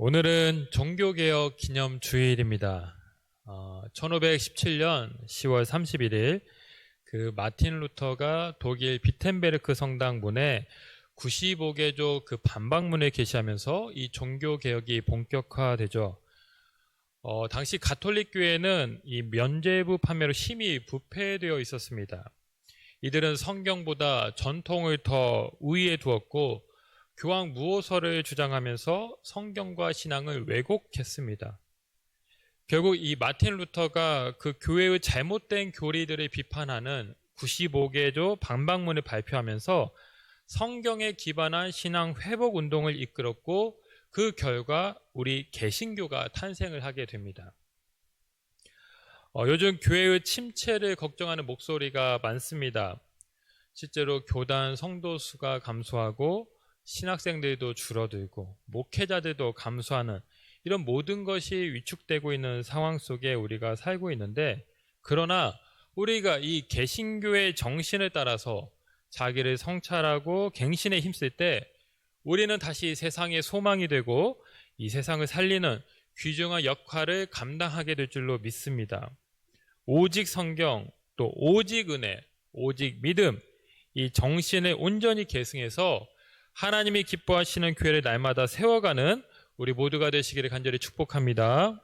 오늘은 종교개혁 기념 주일입니다. 1517년 10월 31일 그 마틴 루터가 독일 비텐베르크 성당 문에 95개조 그 반박문을 게시하면서 이 종교개혁이 본격화되죠. 당시 가톨릭 교회는 이 면죄부 판매로 심히 부패되어 있었습니다. 이들은 성경보다 전통을 더 우위에 두었고 교황 무호서를 주장하면서 성경과 신앙을 왜곡했습니다. 결국 이 마틴 루터가 그 교회의 잘못된 교리들을 비판하는 95개조 반박문을 발표하면서 성경에 기반한 신앙 회복 운동을 이끌었고 그 결과 우리 개신교가 탄생을 하게 됩니다. 요즘 교회의 침체를 걱정하는 목소리가 많습니다. 실제로 교단 성도 수가 감소하고 신학생들도 줄어들고 목회자들도 감소하는 이런 모든 것이 위축되고 있는 상황 속에 우리가 살고 있는데, 그러나 우리가 이 개신교의 정신을 따라서 자기를 성찰하고 갱신에 힘쓸 때 우리는 다시 세상의 소망이 되고 이 세상을 살리는 귀중한 역할을 감당하게 될 줄로 믿습니다. 오직 성경, 또 오직 은혜, 오직 믿음, 이 정신을 온전히 계승해서 하나님이 기뻐하시는 교회를 날마다 세워가는 우리 모두가 되시기를 간절히 축복합니다.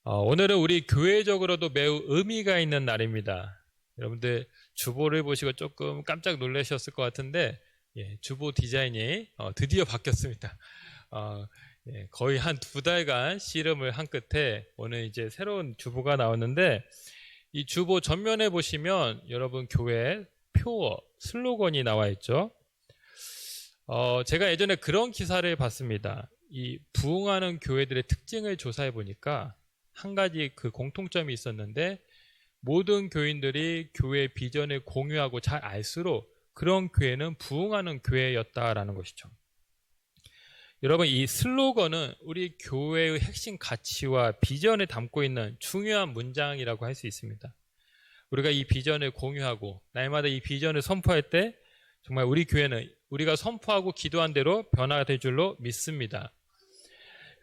오늘은 우리 교회적으로도 매우 의미가 있는 날입니다. 여러분들 주보를 보시고 조금 깜짝 놀라셨을 것 같은데, 주보 디자인이 드디어 바뀌었습니다. 거의 한 2달간 씨름을 한 끝에 오늘 이제 새로운 주보가 나왔는데, 이 주보 전면에 보시면 여러분 교회 표어, 슬로건이 나와 있죠. 제가 예전에 그런 기사를 봤습니다. 이 부흥하는 교회들의 특징을 조사해 보니까 한 가지 그 공통점이 있었는데, 모든 교인들이 교회 비전을 공유하고 잘 알수록 그런 교회는 부흥하는 교회였다라는 것이죠. 여러분, 이 슬로건은 우리 교회의 핵심 가치와 비전을 담고 있는 중요한 문장이라고 할 수 있습니다. 우리가 이 비전을 공유하고 날마다 이 비전을 선포할 때 정말 우리 교회는 우리가 선포하고 기도한 대로 변화가 될 줄로 믿습니다.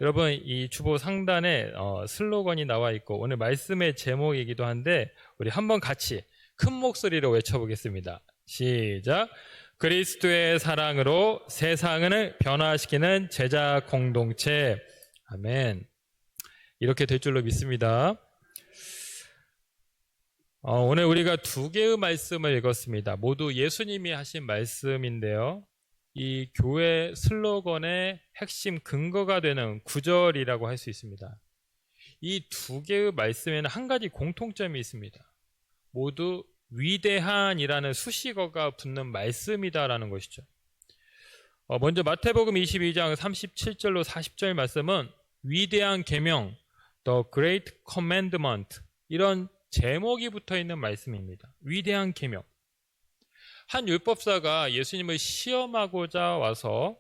여러분, 이 주보 상단에 슬로건이 나와 있고 오늘 말씀의 제목이기도 한데, 우리 한번 같이 큰 목소리로 외쳐보겠습니다. 시작! 그리스도의 사랑으로 세상을 변화시키는 제자 공동체. 아멘. 이렇게 될 줄로 믿습니다. 오늘 우리가 2개의 말씀을 읽었습니다. 모두 예수님이 하신 말씀인데요. 이 교회 슬로건의 핵심 근거가 되는 구절이라고 할 수 있습니다. 이 2개의 말씀에는 한 가지 공통점이 있습니다. 모두 위대한이라는 수식어가 붙는 말씀이다라는 것이죠. 먼저 마태복음 22장 37절로 40절 말씀은 위대한 계명, The Great Commandment, 이런 제목이 붙어있는 말씀입니다. 위대한 계명. 한 율법사가 예수님을 시험하고자 와서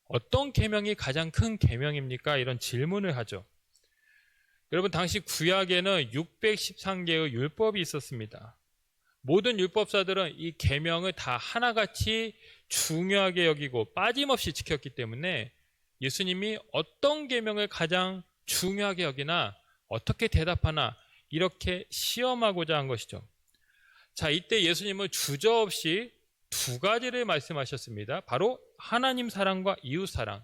어떤 계명이 가장 큰 계명입니까? 이런 질문을 하죠. 여러분, 당시 구약에는 613개의 율법이 있었습니다. 모든 율법사들은 이 계명을 다 하나같이 중요하게 여기고 빠짐없이 지켰기 때문에 예수님이 어떤 계명을 가장 중요하게 여기나 어떻게 대답하나 이렇게 시험하고자 한 것이죠. 자, 이때 예수님은 주저없이 2가지를 말씀하셨습니다. 바로 하나님 사랑과 이웃 사랑.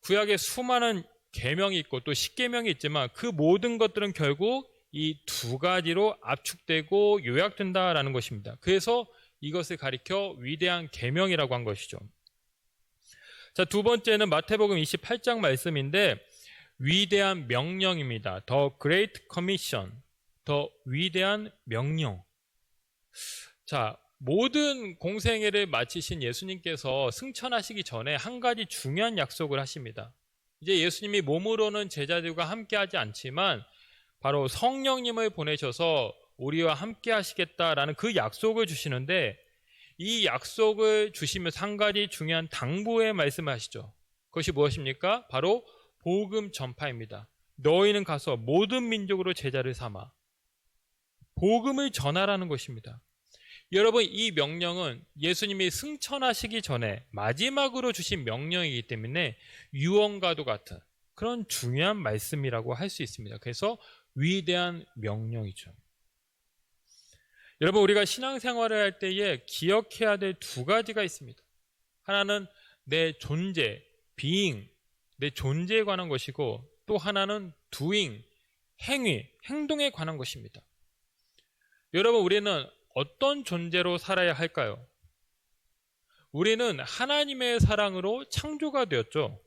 구약에 수많은 계명이 있고 또 십계명이 있지만 그 모든 것들은 결국 이 2가지로 압축되고 요약된다라는 것입니다. 그래서 이것을 가리켜 위대한 계명이라고 한 것이죠. 자, 2번째는 마태복음 28장 말씀인데 위대한 명령입니다. The Great Commission, 더 위대한 명령. 자, 모든 공생애를 마치신 예수님께서 승천하시기 전에 한 가지 중요한 약속을 하십니다. 이제 예수님이 몸으로는 제자들과 함께하지 않지만 바로 성령님을 보내셔서 우리와 함께 하시겠다라는 그 약속을 주시는데, 이 약속을 주시면서 한 가지 중요한 당부의 말씀을 하시죠. 그것이 무엇입니까? 바로 복음 전파입니다. 너희는 가서 모든 민족으로 제자를 삼아 복음을 전하라는 것입니다. 여러분, 이 명령은 예수님이 승천하시기 전에 마지막으로 주신 명령이기 때문에 유언과도 같은 그런 중요한 말씀이라고 할 수 있습니다. 그래서 위대한 명령이죠. 여러분, 우리가 신앙생활을 할 때에 기억해야 될 두 가지가 있습니다. 하나는 내 존재, being, 내 존재에 관한 것이고, 또 하나는 doing, 행위, 행동에 관한 것입니다. 여러분, 우리는 어떤 존재로 살아야 할까요? 우리는 하나님의 사랑으로 창조가 되었죠.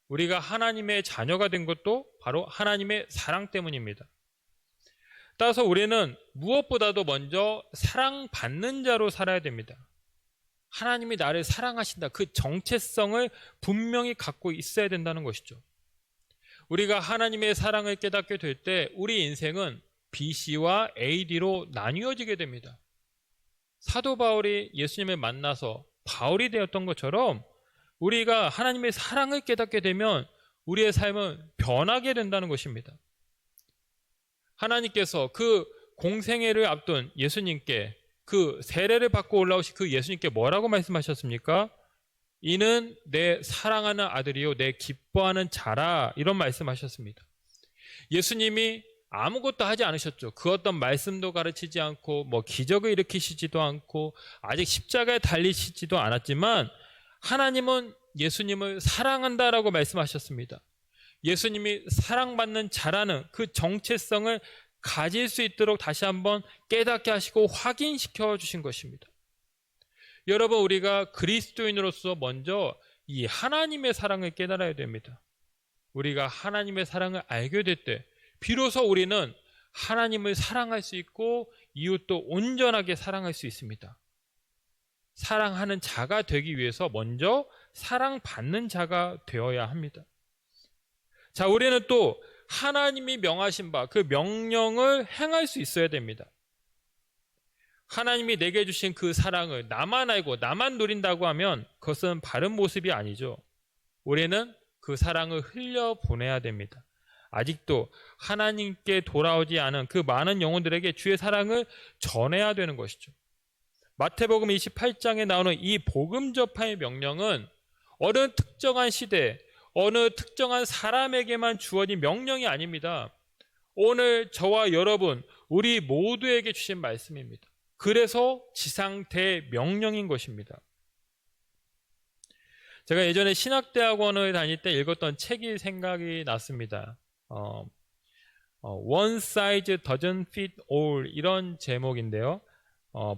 우리가 하나님의 자녀가 된 것도 바로 하나님의 사랑 때문입니다. 따라서 우리는 무엇보다도 먼저 사랑받는 자로 살아야 됩니다. 하나님이 나를 사랑하신다. 그 정체성을 분명히 갖고 있어야 된다는 것이죠. 우리가 하나님의 사랑을 깨닫게 될 때 우리 인생은 BC와 AD로 나뉘어지게 됩니다. 사도 바울이 예수님을 만나서 바울이 되었던 것처럼 우리가 하나님의 사랑을 깨닫게 되면 우리의 삶은 변하게 된다는 것입니다. 하나님께서 그 공생애를 앞둔 예수님께 그 세례를 받고 올라오신 그 예수님께 뭐라고 말씀하셨습니까? 이는 내 사랑하는 아들이요 내 기뻐하는 자라, 이런 말씀하셨습니다. 예수님이 아무것도 하지 않으셨죠. 그 어떤 말씀도 가르치지 않고 뭐 기적을 일으키시지도 않고 아직 십자가에 달리시지도 않았지만 하나님은 예수님을 사랑한다라고 말씀하셨습니다. 예수님이 사랑받는 자라는 그 정체성을 가질 수 있도록 다시 한번 깨닫게 하시고 확인시켜 주신 것입니다. 여러분, 우리가 그리스도인으로서 먼저 이 하나님의 사랑을 깨달아야 됩니다. 우리가 하나님의 사랑을 알게 될 때 비로소 우리는 하나님을 사랑할 수 있고 이웃도 온전하게 사랑할 수 있습니다. 사랑하는 자가 되기 위해서 먼저 사랑받는 자가 되어야 합니다. 자, 우리는 또 하나님이 명하신 바 그 명령을 행할 수 있어야 됩니다. 하나님이 내게 주신 그 사랑을 나만 알고 나만 누린다고 하면 그것은 바른 모습이 아니죠. 우리는 그 사랑을 흘려보내야 됩니다. 아직도 하나님께 돌아오지 않은 그 많은 영혼들에게 주의 사랑을 전해야 되는 것이죠. 마태복음 28장에 나오는 이 복음 전파의 명령은 어느 특정한 시대, 어느 특정한 사람에게만 주어진 명령이 아닙니다. 오늘 저와 여러분, 우리 모두에게 주신 말씀입니다. 그래서 지상 대명령인 것입니다. 제가 예전에 신학대학원을 다닐 때 읽었던 책이 생각이 났습니다. One size doesn't fit all, 이런 제목인데요.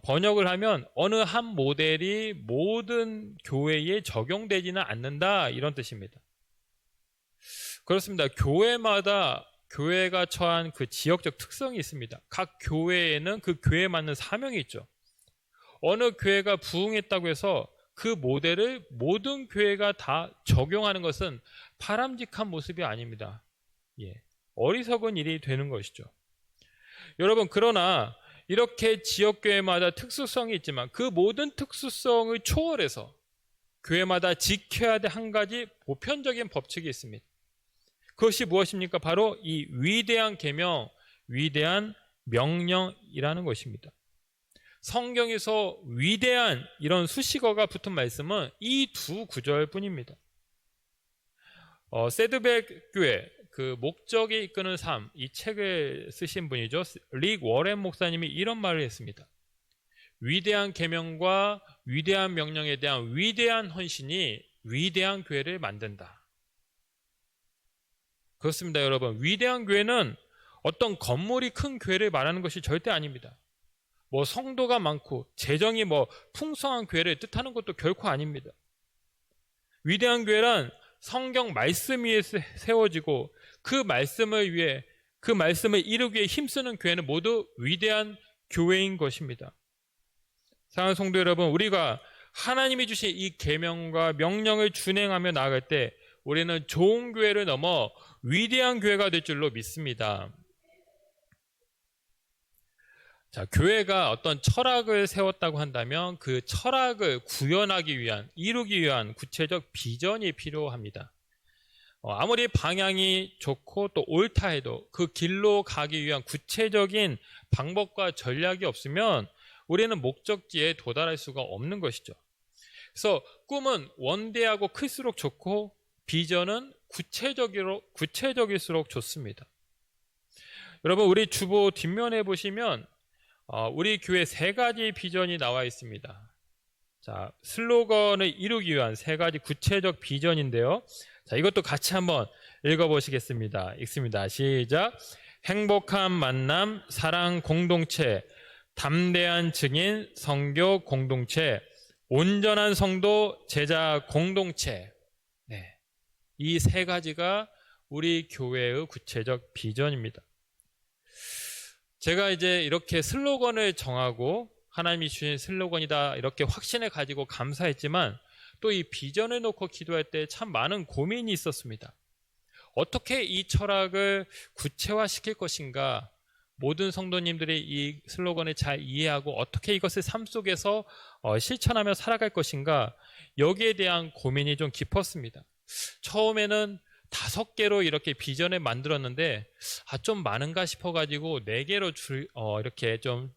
번역을 하면 어느 한 모델이 모든 교회에 적용되지는 않는다, 이런 뜻입니다. 그렇습니다. 교회마다 교회가 처한 그 지역적 특성이 있습니다. 각 교회에는 그 교회에 맞는 사명이 있죠. 어느 교회가 부흥했다고 해서 그 모델을 모든 교회가 다 적용하는 것은 바람직한 모습이 아닙니다. 어리석은 일이 되는 것이죠. 여러분, 그러나 이렇게 지역교회마다 특수성이 있지만 그 모든 특수성을 초월해서 교회마다 지켜야 될 한 가지 보편적인 법칙이 있습니다. 그것이 무엇입니까? 바로 이 위대한 계명, 위대한 명령이라는 것입니다. 성경에서 위대한 이런 수식어가 붙은 말씀은 이 두 구절뿐입니다. 세드백 교회, 그 목적이 이끄는 삶, 이 책을 쓰신 분이죠. 릭 워렌 목사님이 이런 말을 했습니다. 위대한 계명과 위대한 명령에 대한 위대한 헌신이 위대한 교회를 만든다. 그렇습니다, 여러분. 위대한 교회는 어떤 건물이 큰 교회를 말하는 것이 절대 아닙니다. 뭐 성도가 많고 재정이 뭐 풍성한 교회를 뜻하는 것도 결코 아닙니다. 위대한 교회란 성경 말씀 위에 세워지고 그 말씀을 위해, 그 말씀을 이루기 위해 힘쓰는 교회는 모두 위대한 교회인 것입니다. 사랑하는 성도 여러분, 우리가 하나님이 주신 이 계명과 명령을 준행하며 나아갈 때 우리는 좋은 교회를 넘어 위대한 교회가 될 줄로 믿습니다. 자, 교회가 어떤 철학을 세웠다고 한다면 그 철학을 구현하기 위한, 이루기 위한 구체적 비전이 필요합니다. 아무리 방향이 좋고 또 옳다 해도 그 길로 가기 위한 구체적인 방법과 전략이 없으면 우리는 목적지에 도달할 수가 없는 것이죠. 그래서 꿈은 원대하고 클수록 좋고 비전은 구체적일수록 좋습니다. 여러분, 우리 주보 뒷면에 보시면 우리 교회 3가지 비전이 나와 있습니다. 자, 슬로건을 이루기 위한 3가지 구체적 비전인데요. 자, 이것도 같이 한번 읽어보시겠습니다. 읽습니다. 시작. 행복한 만남, 사랑 공동체, 담대한 증인, 선교 공동체, 온전한 성도, 제자 공동체. 네, 이 3가지가 우리 교회의 구체적 비전입니다. 제가 이제 이렇게 슬로건을 정하고 하나님이 주신 슬로건이다 이렇게 확신을 가지고 감사했지만 또 이 비전을 놓고 기도할 때 참 많은 고민이 있었습니다. 어떻게 이 철학을 구체화시킬 것인가, 모든 성도님들이 이 슬로건을 잘 이해하고 어떻게 이것을 삶 속에서 실천하며 살아갈 것인가, 여기에 대한 고민이 좀 깊었습니다. 처음에는 5개로 이렇게 비전을 만들었는데 좀 많은가 싶어가지고 4개로 이렇게 좀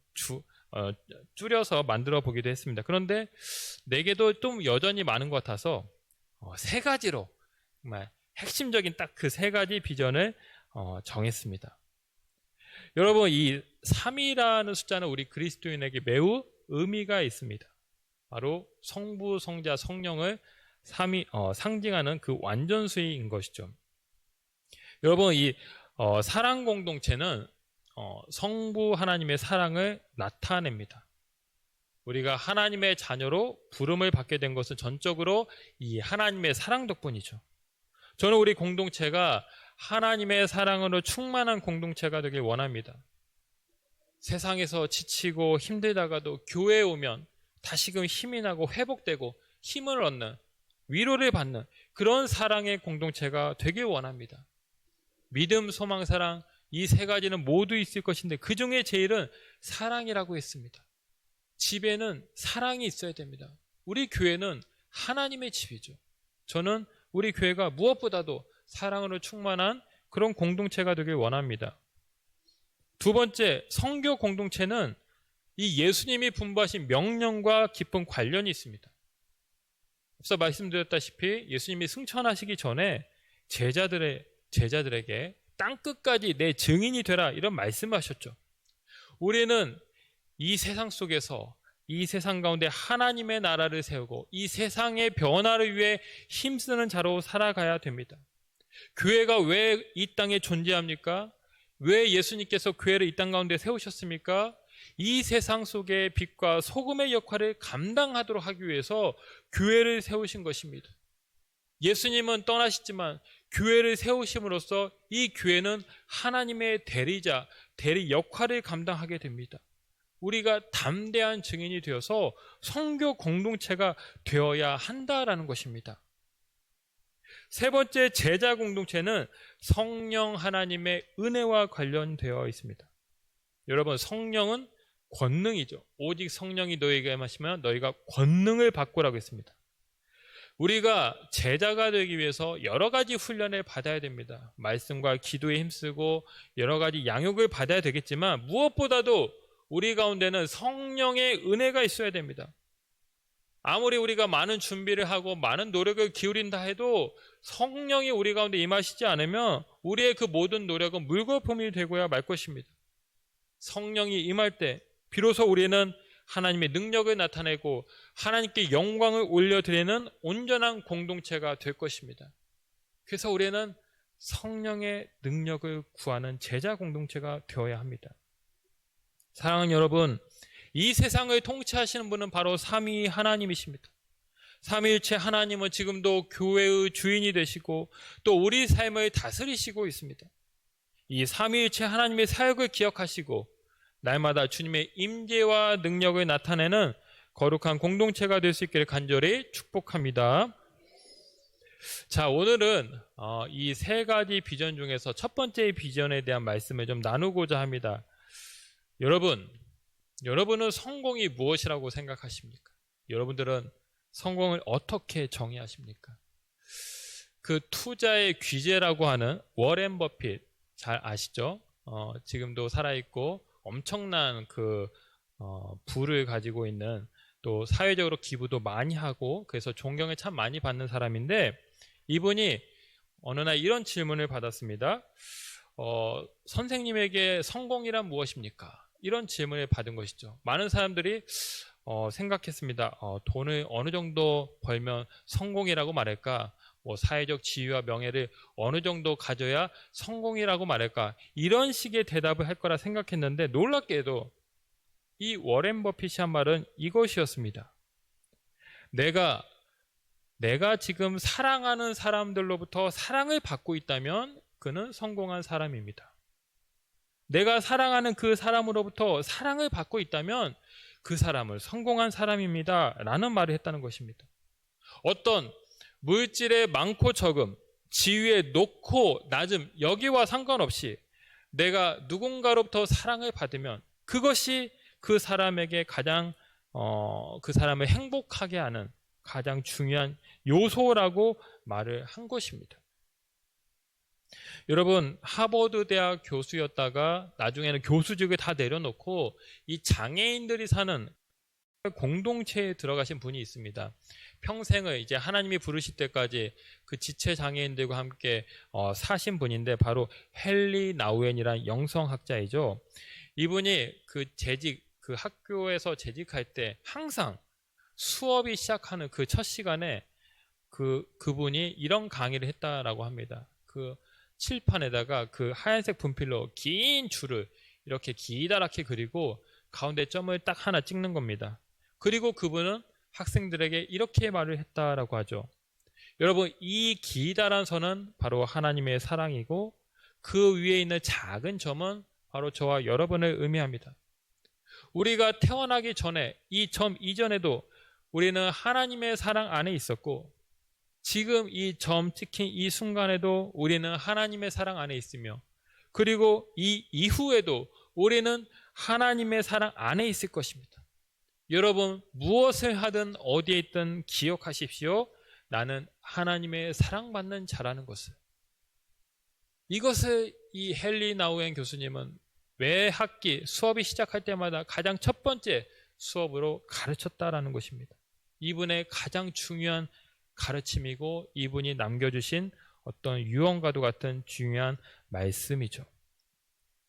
줄여서 만들어 보기도 했습니다. 그런데 4개도 좀 여전히 많은 것 같아서 3가지로 정말 핵심적인 딱 그 3가지 비전을 정했습니다. 여러분, 이 3이라는 숫자는 우리 그리스도인에게 매우 의미가 있습니다. 바로 성부, 성자, 성령을 상징하는 그 완전수인 것이죠. 여러분, 이 사랑 공동체는 성부 하나님의 사랑을 나타냅니다. 우리가 하나님의 자녀로 부름을 받게 된 것은 전적으로 이 하나님의 사랑 덕분이죠. 저는 우리 공동체가 하나님의 사랑으로 충만한 공동체가 되길 원합니다. 세상에서 지치고 힘들다가도 교회에 오면 다시금 힘이 나고 회복되고 힘을 얻는, 위로를 받는 그런 사랑의 공동체가 되길 원합니다. 믿음, 소망, 사랑, 이 3가지는 모두 있을 것인데 그 중에 제일은 사랑이라고 했습니다. 집에는 사랑이 있어야 됩니다. 우리 교회는 하나님의 집이죠. 저는 우리 교회가 무엇보다도 사랑으로 충만한 그런 공동체가 되길 원합니다. 2번째, 성교 공동체는 이 예수님이 분부하신 명령과 깊은 관련이 있습니다. 앞서 말씀드렸다시피 예수님이 승천하시기 전에 제자들에게 땅끝까지 내 증인이 되라 이런 말씀하셨죠. 우리는 이 세상 속에서, 이 세상 가운데 하나님의 나라를 세우고 이 세상의 변화를 위해 힘쓰는 자로 살아가야 됩니다. 교회가 왜 이 땅에 존재합니까? 왜 예수님께서 교회를 이 땅 가운데 세우셨습니까? 이 세상 속의 빛과 소금의 역할을 감당하도록 하기 위해서 교회를 세우신 것입니다. 예수님은 떠나시지만 교회를 세우심으로써 이 교회는 하나님의 대리자, 대리 역할을 감당하게 됩니다. 우리가 담대한 증인이 되어서 성교 공동체가 되어야 한다라는 것입니다. 3번째, 제자 공동체는 성령 하나님의 은혜와 관련되어 있습니다. 여러분, 성령은 권능이죠. 오직 성령이 너희에게 임하시면 너희가 권능을 받고라고 했습니다. 우리가 제자가 되기 위해서 여러 가지 훈련을 받아야 됩니다. 말씀과 기도에 힘쓰고 여러 가지 양육을 받아야 되겠지만 무엇보다도 우리 가운데는 성령의 은혜가 있어야 됩니다. 아무리 우리가 많은 준비를 하고 많은 노력을 기울인다 해도 성령이 우리 가운데 임하시지 않으면 우리의 그 모든 노력은 물거품이 되고야 말 것입니다. 성령이 임할 때 비로소 우리는 하나님의 능력을 나타내고 하나님께 영광을 올려드리는 온전한 공동체가 될 것입니다. 그래서 우리는 성령의 능력을 구하는 제자 공동체가 되어야 합니다. 사랑하는 여러분, 이 세상을 통치하시는 분은 바로 삼위 하나님이십니다. 삼위일체 하나님은 지금도 교회의 주인이 되시고 또 우리 삶을 다스리시고 있습니다. 이 삼위일체 하나님의 사역을 기억하시고 날마다 주님의 임재와 능력을 나타내는 거룩한 공동체가 될 수 있기를 간절히 축복합니다. 자, 오늘은 이 3가지 비전 중에서 첫 번째 비전에 대한 말씀을 좀 나누고자 합니다. 여러분은 성공이 무엇이라고 생각하십니까? 여러분들은 성공을 어떻게 정의하십니까? 그 투자의 귀재라고 하는 워렌 버핏 잘 아시죠? 지금도 살아있고 엄청난 그 부를 가지고 있는, 또 사회적으로 기부도 많이 하고 그래서 존경을 참 많이 받는 사람인데, 이분이 어느 날 이런 질문을 받았습니다. 선생님에게 성공이란 무엇입니까? 이런 질문을 받은 것이죠. 많은 사람들이 생각했습니다. 돈을 어느 정도 벌면 성공이라고 말할까? 뭐 사회적 지위와 명예를 어느 정도 가져야 성공이라고 말할까? 이런 식의 대답을 할 거라 생각했는데, 놀랍게도 이 워렌 버핏이 한 말은 이것이었습니다. 내가 지금 사랑하는 사람들로부터 사랑을 받고 있다면 그는 성공한 사람입니다. 내가 사랑하는 그 사람으로부터 사랑을 받고 있다면 그 사람은 성공한 사람입니다. 라는 말을 했다는 것입니다. 어떤 물질의 많고 적음, 지위의 높고 낮음, 여기와 상관없이 내가 누군가로부터 사랑을 받으면 그것이 그 사람에게 가장 그 사람을 행복하게 하는 가장 중요한 요소라고 말을 한 것입니다. 여러분, 하버드 대학 교수였다가 나중에는 교수직을 다 내려놓고 이 장애인들이 사는 공동체에 들어가신 분이 있습니다. 평생을 이제 하나님이 부르실 때까지 그 지체 장애인들과 함께 사신 분인데, 바로 헨리 나우엔이라는 영성학자이죠. 이분이 그 학교에서 재직할 때 항상 수업이 시작하는 그 첫 시간에 그분이 이런 강의를 했다라고 합니다. 그 칠판에다가 그 하얀색 분필로 긴 줄을 이렇게 기다랗게 그리고 가운데 점을 딱 하나 찍는 겁니다. 그리고 그분은 학생들에게 이렇게 말을 했다라고 하죠. 여러분, 이 기다란 선은 바로 하나님의 사랑이고 그 위에 있는 작은 점은 바로 저와 여러분을 의미합니다. 우리가 태어나기 전에 이 점 이전에도 우리는 하나님의 사랑 안에 있었고, 지금 이 점 찍힌 이 순간에도 우리는 하나님의 사랑 안에 있으며, 그리고 이 이후에도 우리는 하나님의 사랑 안에 있을 것입니다. 여러분, 무엇을 하든 어디에 있든 기억하십시오. 나는 하나님의 사랑받는 자라는 것을. 이것을 이 헨리 나우엔 교수님은 매 학기 수업이 시작할 때마다 가장 첫 번째 수업으로 가르쳤다라는 것입니다. 이분의 가장 중요한 가르침이고 이분이 남겨주신 어떤 유언과도 같은 중요한 말씀이죠.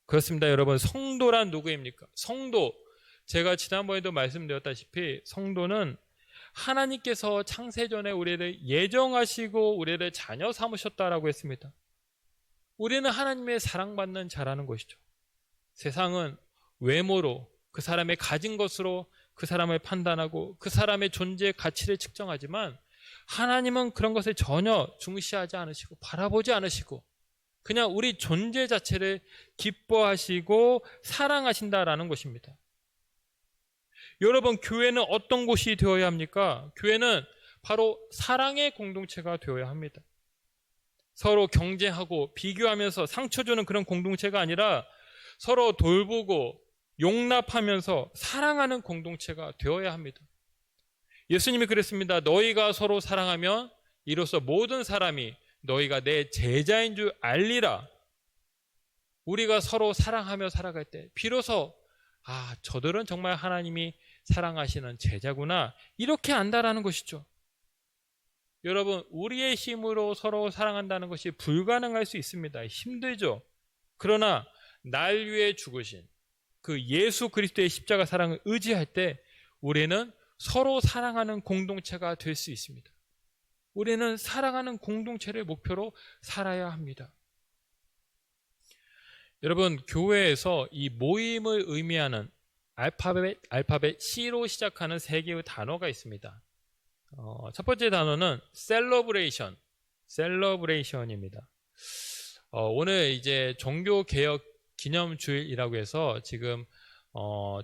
그렇습니다. 여러분, 성도란 누구입니까? 성도, 제가 지난번에도 말씀드렸다시피 성도는 하나님께서 창세전에 우리를 예정하시고 우리를 자녀 삼으셨다라고 했습니다. 우리는 하나님의 사랑받는 자라는 것이죠. 세상은 외모로, 그 사람의 가진 것으로 그 사람을 판단하고 그 사람의 존재의 가치를 측정하지만, 하나님은 그런 것을 전혀 중시하지 않으시고 바라보지 않으시고 그냥 우리 존재 자체를 기뻐하시고 사랑하신다라는 것입니다. 여러분, 교회는 어떤 곳이 되어야 합니까? 교회는 바로 사랑의 공동체가 되어야 합니다. 서로 경쟁하고 비교하면서 상처 주는 그런 공동체가 아니라 서로 돌보고 용납하면서 사랑하는 공동체가 되어야 합니다. 예수님이 그랬습니다. 너희가 서로 사랑하면 이로써 모든 사람이 너희가 내 제자인 줄 알리라. 우리가 서로 사랑하며 살아갈 때 비로소 저들은 정말 하나님이 사랑하시는 제자구나, 이렇게 안다라는 것이죠. 여러분, 우리의 힘으로 서로 사랑한다는 것이 불가능할 수 있습니다. 힘들죠. 그러나 날 위해 죽으신 그 예수 그리스도의 십자가 사랑을 의지할 때 우리는 서로 사랑하는 공동체가 될 수 있습니다. 우리는 사랑하는 공동체를 목표로 살아야 합니다. 여러분, 교회에서 이 모임을 의미하는 알파벳 C로 시작하는 3개의 단어가 있습니다. 첫 번째 단어는 셀러브레이션입니다. 오늘 이제 종교개혁 기념주일이라고 해서 지금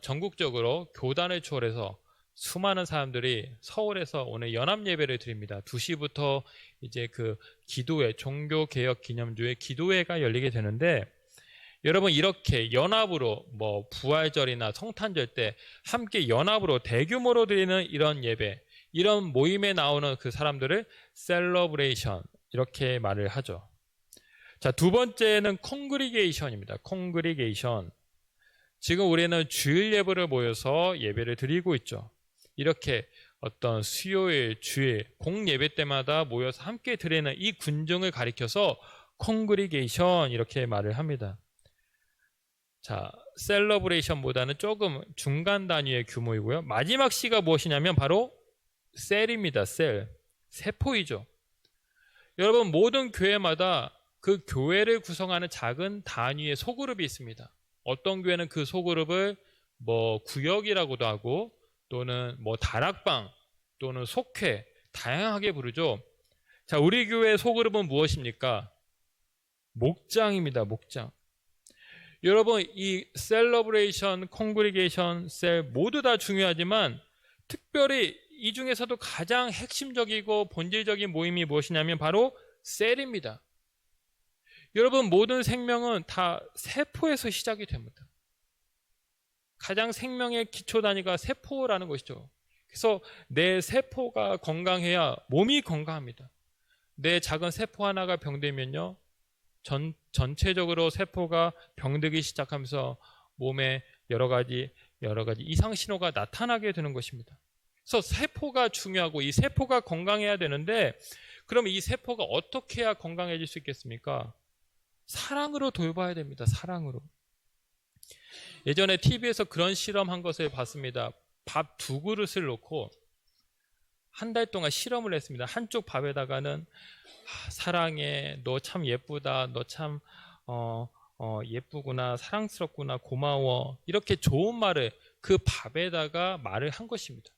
전국적으로 교단을 초월해서 수많은 사람들이 서울에서 오늘 연합 예배를 드립니다. 2시부터 이제 그 기도회, 종교개혁 기념주일 기도회가 열리게 되는데, 여러분, 이렇게 연합으로 부활절이나 성탄절 때 함께 연합으로 대규모로 드리는 이런 예배, 이런 모임에 나오는 그 사람들을 셀러브레이션, 이렇게 말을 하죠. 자, 두 번째는 콩그리게이션입니다. 콩그리게이션. 지금 우리는 주일 예배를 모여서 예배를 드리고 있죠. 이렇게 어떤 수요일, 주일, 공예배 때마다 모여서 함께 드리는 이 군중을 가리켜서 콩그리게이션 이렇게 말을 합니다. 자, 셀러브레이션보다는 조금 중간 단위의 규모이고요. 마지막 C가 무엇이냐면 바로 셀입니다. 셀. 세포이죠. 여러분, 모든 교회마다 그 교회를 구성하는 작은 단위의 소그룹이 있습니다. 어떤 교회는 그 소그룹을 뭐 구역이라고도 하고 또는 뭐 다락방 또는 속회 다양하게 부르죠. 자, 우리 교회의 소그룹은 무엇입니까? 목장입니다. 목장. 여러분, 이 셀러브레이션, 콩그리게이션, 셀 모두 다 중요하지만 특별히 이 중에서도 가장 핵심적이고 본질적인 모임이 무엇이냐면 바로 셀입니다. 여러분, 모든 생명은 다 세포에서 시작이 됩니다. 가장 생명의 기초 단위가 세포라는 것이죠. 그래서 내 세포가 건강해야 몸이 건강합니다. 내 작은 세포 하나가 병들면요, 전체적으로 세포가 병들기 시작하면서 몸에 여러 가지 이상 신호가 나타나게 되는 것입니다. 그래서 세포가 중요하고 이 세포가 건강해야 되는데, 그럼 이 세포가 어떻게 해야 건강해질 수 있겠습니까? 사랑으로 돌봐야 됩니다. 사랑으로. 예전에 TV에서 그런 실험한 것을 봤습니다. 밥 2그릇을 놓고 한 달 동안 실험을 했습니다. 한쪽 밥에다가는 사랑해, 너 참 예쁘다, 너 참 예쁘구나, 사랑스럽구나, 고마워, 이렇게 좋은 말을 그 밥에다가 말을 한 것입니다.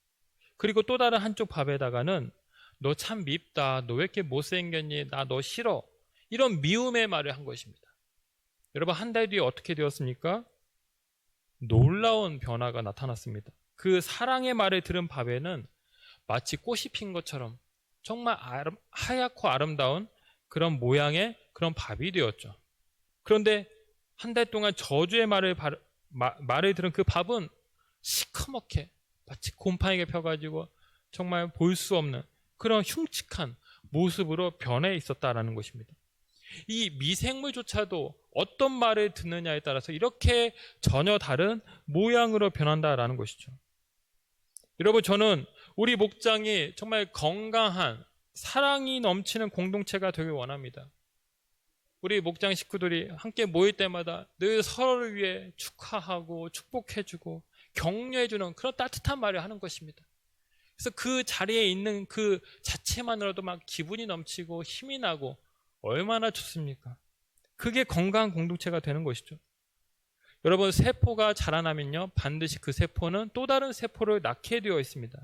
그리고 또 다른 한쪽 밥에다가는 너 참 밉다, 너 왜 이렇게 못생겼니, 나 너 싫어, 이런 미움의 말을 한 것입니다. 여러분, 한 달 뒤에 어떻게 되었습니까? 놀라운 변화가 나타났습니다. 그 사랑의 말을 들은 밥에는 마치 꽃이 핀 것처럼 정말 하얗고 아름다운 그런 모양의 그런 밥이 되었죠. 그런데 한 달 동안 저주의 말을 들은 그 밥은 시커멓게 마치 곰팡이가 펴가지고 정말 볼 수 없는 그런 흉측한 모습으로 변해 있었다라는 것입니다. 이 미생물조차도 어떤 말을 듣느냐에 따라서 이렇게 전혀 다른 모양으로 변한다라는 것이죠. 여러분, 저는 우리 목장이 정말 건강한 사랑이 넘치는 공동체가 되길 원합니다. 우리 목장 식구들이 함께 모일 때마다 늘 서로를 위해 축하하고 축복해주고 격려해주는 그런 따뜻한 말을 하는 것입니다. 그래서 그 자리에 있는 그 자체만으로도 막 기분이 넘치고 힘이 나고 얼마나 좋습니까? 그게 건강한 공동체가 되는 것이죠. 여러분, 세포가 자라나면요, 반드시 그 세포는 또 다른 세포를 낳게 되어 있습니다.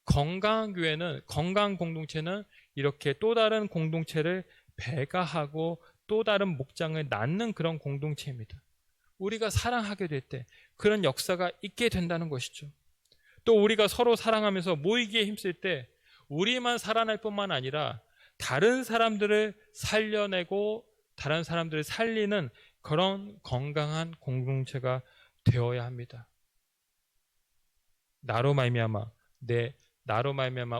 건강한 교회는, 건강한 공동체는 이렇게 또 다른 공동체를 배가하고 또 다른 목장을 낳는 그런 공동체입니다. 우리가 사랑하게 될 때 그런 역사가 있게 된다는 것이죠. 또 우리가 서로 사랑하면서 모이기에 힘쓸 때 우리만 살아날 뿐만 아니라 다른 사람들을 살려내고 다른 사람들을 살리는 그런 건강한 공동체가 되어야 합니다. 나로 말미암아,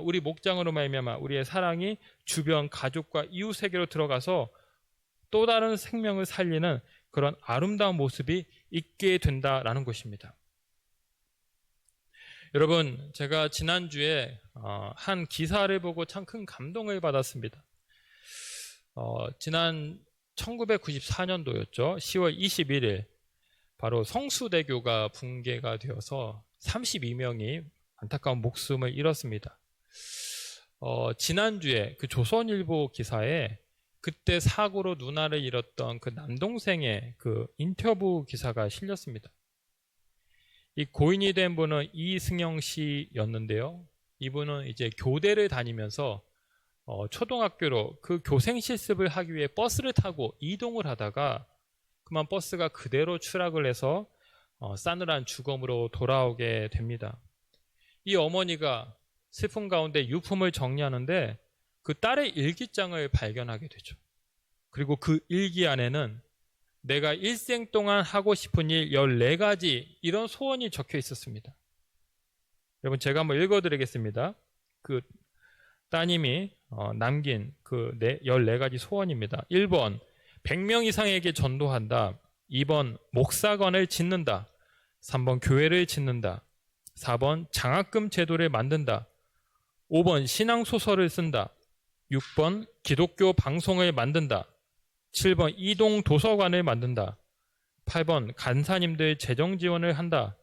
우리 목장으로 말미암아 우리의 사랑이 주변 가족과 이웃에게로 들어가서 또 다른 생명을 살리는 그런 아름다운 모습이 있게 된다라는 것입니다. 여러분, 제가 지난주에 한 기사를 보고 참 큰 감동을 받았습니다. 지난 1994년도였죠. 10월 21일 바로 성수대교가 붕괴가 되어서 32명이 안타까운 목숨을 잃었습니다. 지난주에 그 조선일보 기사에 그때 사고로 누나를 잃었던 그 남동생의 그 인터뷰 기사가 실렸습니다. 이 고인이 된 분은 이승영 씨였는데요. 이분은 이제 교대를 다니면서 초등학교로 그 교생 실습을 하기 위해 버스를 타고 이동을 하다가 그만 버스가 그대로 추락을 해서 싸늘한 죽음으로 돌아오게 됩니다. 이 어머니가 슬픔 가운데 유품을 정리하는데 그 딸의 일기장을 발견하게 되죠. 그리고 그 일기 안에는 내가 일생 동안 하고 싶은 일 14가지 이런 소원이 적혀 있었습니다. 여러분, 제가 한번 읽어드리겠습니다. 그 따님이 남긴 그 14가지 소원입니다. 1번, 100명 이상에게 전도한다. 2번 목사관을 짓는다. 3번 교회를 짓는다. 4번 장학금 제도를 만든다. 5번 신앙소설을 쓴다. 6번 기독교 방송을 만든다. 7번 이동 도서관을 만든다. 8번 간사님들 재정 지원을 한다.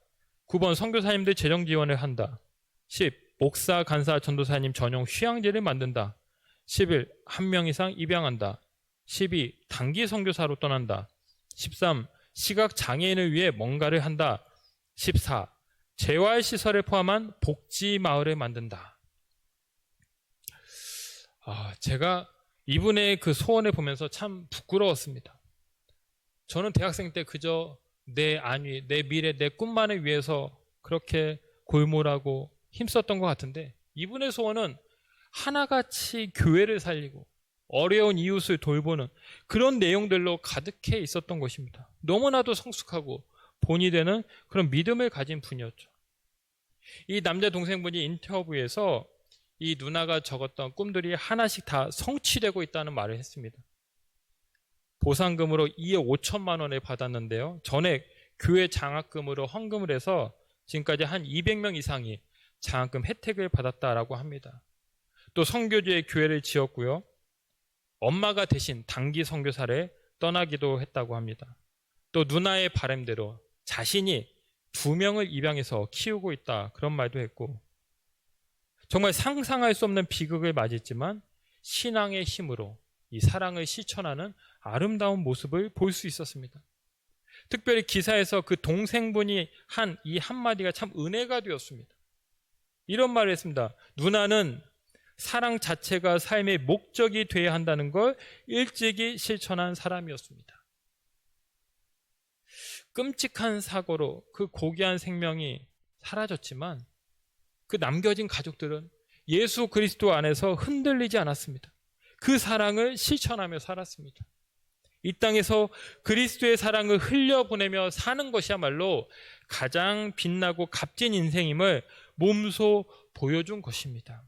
9번 선교사님들 재정 지원을 한다. 10. 목사, 간사, 전도사님 전용 휴양지를 만든다. 11. 1명 이상 입양한다. 12. 단기 선교사로 떠난다. 13. 시각 장애인을 위해 뭔가를 한다. 14. 재활시설을 포함한 복지 마을을 만든다. 제가 이분의 그 소원을 보면서 참 부끄러웠습니다. 저는 대학생 때 그저 내 안위, 내 미래, 내 꿈만을 위해서 그렇게 골몰하고 힘썼던 것 같은데, 이분의 소원은 하나같이 교회를 살리고 어려운 이웃을 돌보는 그런 내용들로 가득해 있었던 것입니다. 너무나도 성숙하고 본이 되는 그런 믿음을 가진 분이었죠. 이 남자 동생분이 인터뷰에서 이 누나가 적었던 꿈들이 하나씩 다 성취되고 있다는 말을 했습니다. 보상금으로 2억 5천만 원을 받았는데요. 전액 교회 장학금으로 헌금을 해서 지금까지 한 200명 이상이 장학금 혜택을 받았다라고 합니다. 또 선교지에 교회를 지었고요. 엄마가 대신 단기 선교사를 떠나기도 했다고 합니다. 또 누나의 바람대로 자신이 2명을 입양해서 키우고 있다, 그런 말도 했고, 정말 상상할 수 없는 비극을 맞이했지만 신앙의 힘으로 이 사랑을 실천하는 아름다운 모습을 볼 수 있었습니다. 특별히 기사에서 그 동생분이 한 이 한마디가 참 은혜가 되었습니다. 이런 말을 했습니다. 누나는 사랑 자체가 삶의 목적이 되어야 한다는 걸 일찍이 실천한 사람이었습니다. 끔찍한 사고로 그 고귀한 생명이 사라졌지만 그 남겨진 가족들은 예수 그리스도 안에서 흔들리지 않았습니다. 그 사랑을 실천하며 살았습니다. 이 땅에서 그리스도의 사랑을 흘려보내며 사는 것이야말로 가장 빛나고 값진 인생임을 몸소 보여준 것입니다.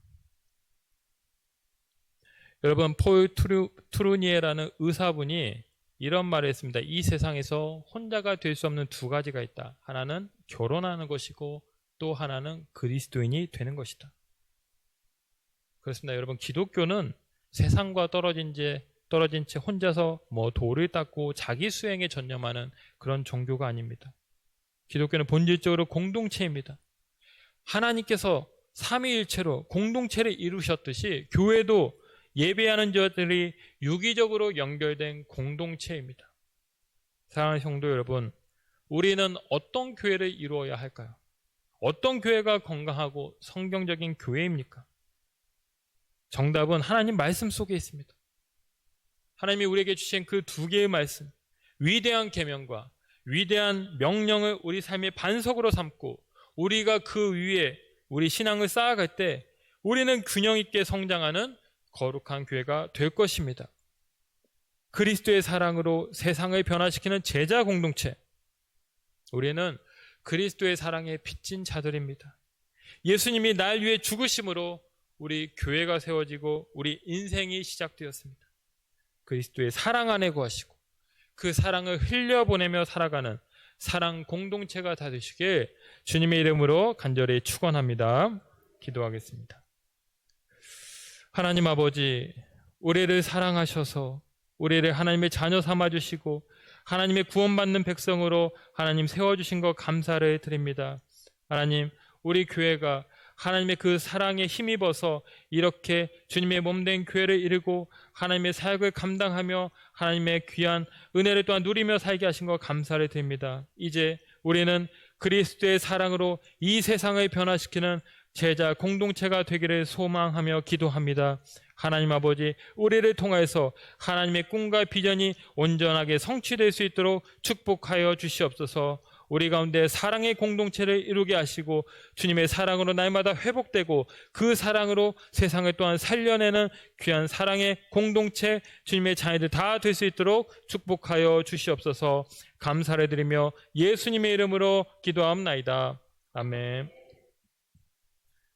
여러분, 폴 트루니에라는 의사분이 이런 말을 했습니다. 이 세상에서 혼자가 될 수 없는 두 가지가 있다. 하나는 결혼하는 것이고 또 하나는 그리스도인이 되는 것이다. 그렇습니다. 여러분, 기독교는 세상과 떨어진 채 혼자서 돌을 닦고 자기 수행에 전념하는 그런 종교가 아닙니다. 기독교는 본질적으로 공동체입니다. 하나님께서 삼위일체로 공동체를 이루셨듯이 교회도 예배하는 자들이 유기적으로 연결된 공동체입니다. 사랑하는 성도 여러분, 우리는 어떤 교회를 이루어야 할까요? 어떤 교회가 건강하고 성경적인 교회입니까? 정답은 하나님 말씀 속에 있습니다. 하나님이 우리에게 주신 그 두 개의 말씀, 위대한 계명과 위대한 명령을 우리 삶의 반석으로 삼고 우리가 그 위에 우리 신앙을 쌓아갈 때 우리는 균형 있게 성장하는 거룩한 교회가 될 것입니다. 그리스도의 사랑으로 세상을 변화시키는 제자 공동체, 우리는 그리스도의 사랑에 빚진 자들입니다. 예수님이 날 위해 죽으심으로 우리 교회가 세워지고 우리 인생이 시작되었습니다. 그리스도의 사랑 안에 거하시고 그 사랑을 흘려보내며 살아가는 사랑 공동체가 다 되시길 주님의 이름으로 간절히 축원합니다. 기도하겠습니다. 하나님 아버지, 우리를 사랑하셔서 우리를 하나님의 자녀 삼아주시고 하나님의 구원받는 백성으로 하나님 세워주신 것 감사를 드립니다. 하나님, 우리 교회가 하나님의 그 사랑에 힘입어서 이렇게 주님의 몸된 교회를 이루고 하나님의 사역을 감당하며 하나님의 귀한 은혜를 또한 누리며 살게 하신 것 감사를 드립니다. 이제 우리는 그리스도의 사랑으로 이 세상을 변화시키는 제자 공동체가 되기를 소망하며 기도합니다. 하나님 아버지, 우리를 통하여서 하나님의 꿈과 비전이 온전하게 성취될 수 있도록 축복하여 주시옵소서. 우리 가운데 사랑의 공동체를 이루게 하시고 주님의 사랑으로 날마다 회복되고 그 사랑으로 세상을 또한 살려내는 귀한 사랑의 공동체, 주님의 자녀들 다 될 수 있도록 축복하여 주시옵소서. 감사를 드리며 예수님의 이름으로 기도하옵나이다. 아멘.